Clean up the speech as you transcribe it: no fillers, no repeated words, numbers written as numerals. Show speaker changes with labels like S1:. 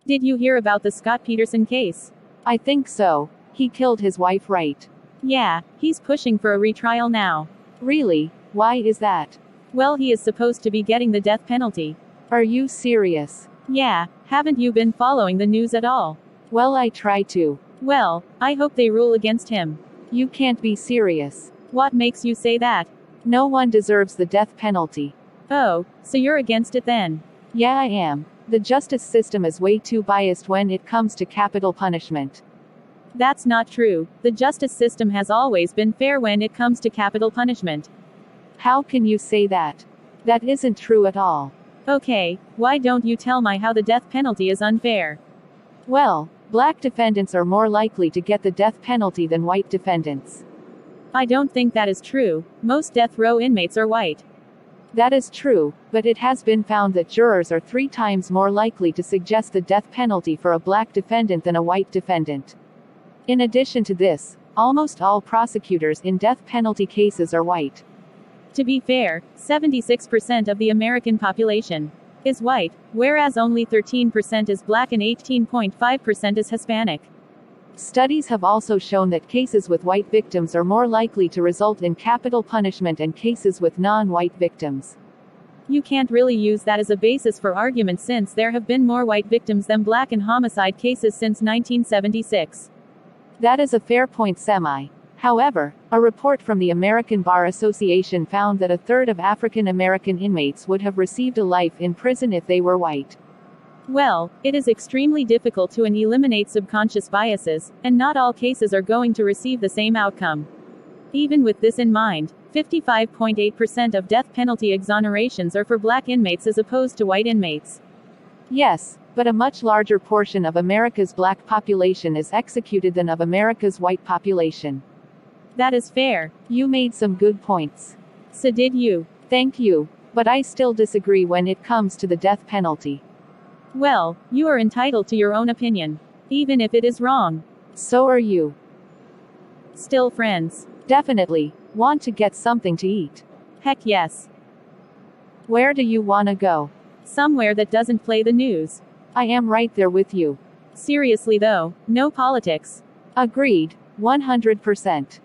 S1: Did you hear about the Scott Peterson case?
S2: I think so. He killed his wife, right?
S1: Yeah, he's pushing for a retrial now.
S2: Really? Why is that?
S1: Well, he is supposed to be getting the death penalty.
S2: Are you serious?
S1: Yeah, haven't you been following the news at all?
S2: Well, I try to.
S1: Well, I hope they rule against him.
S2: You can't be serious.
S1: What makes you say that?
S2: No one deserves the death penalty.
S1: Oh, so you're against it then?
S2: Yeah, I am. The justice system is way too biased when it comes to capital punishment.
S1: That's not true. The justice system has always been fair when it comes to capital punishment.
S2: How can you say that? That isn't true at all.
S1: Okay, why don't you tell me how the death penalty is unfair?
S2: Well, black defendants are more likely to get the death penalty than white defendants.
S1: I don't think that is true. Most death row inmates are white.
S2: That is true, but it has been found that jurors are 3 times more likely to suggest the death penalty for a black defendant than a white defendant. In addition to this, almost all prosecutors in death penalty cases are white.
S1: To be fair, 76% of the American population is white, whereas only 13% is black and 18.5% is Hispanic.
S2: Studies have also shown that cases with white victims are more likely to result in capital punishment than cases with non-white victims.
S1: You can't really use that as a basis for argument since there have been more white victims than black in homicide cases since 1976.
S2: That is a fair point. However, a report from the American Bar Association found that a third of African American inmates would have received a life in prison if they were white.
S1: Well, it is extremely difficult to eliminate subconscious biases, and not all cases are going to receive the same outcome. Even with this in mind, 55.8% of death penalty exonerations are for black inmates as opposed to white inmates.
S2: Yes, but a much larger portion of America's black population is executed than of America's white population.
S1: That is fair.
S2: You made some good points.
S1: So did you.
S2: Thank you, but I still disagree when it comes to the death penalty.
S1: Well, you are entitled to your own opinion, even if it is wrong.
S2: So are you.
S1: Still friends?
S2: Definitely. Want to get something to eat?
S1: Heck yes.
S2: Where do you want to go?
S1: Somewhere that doesn't play the news.
S2: I am right there with you.
S1: Seriously though, no politics.
S2: Agreed. 100%.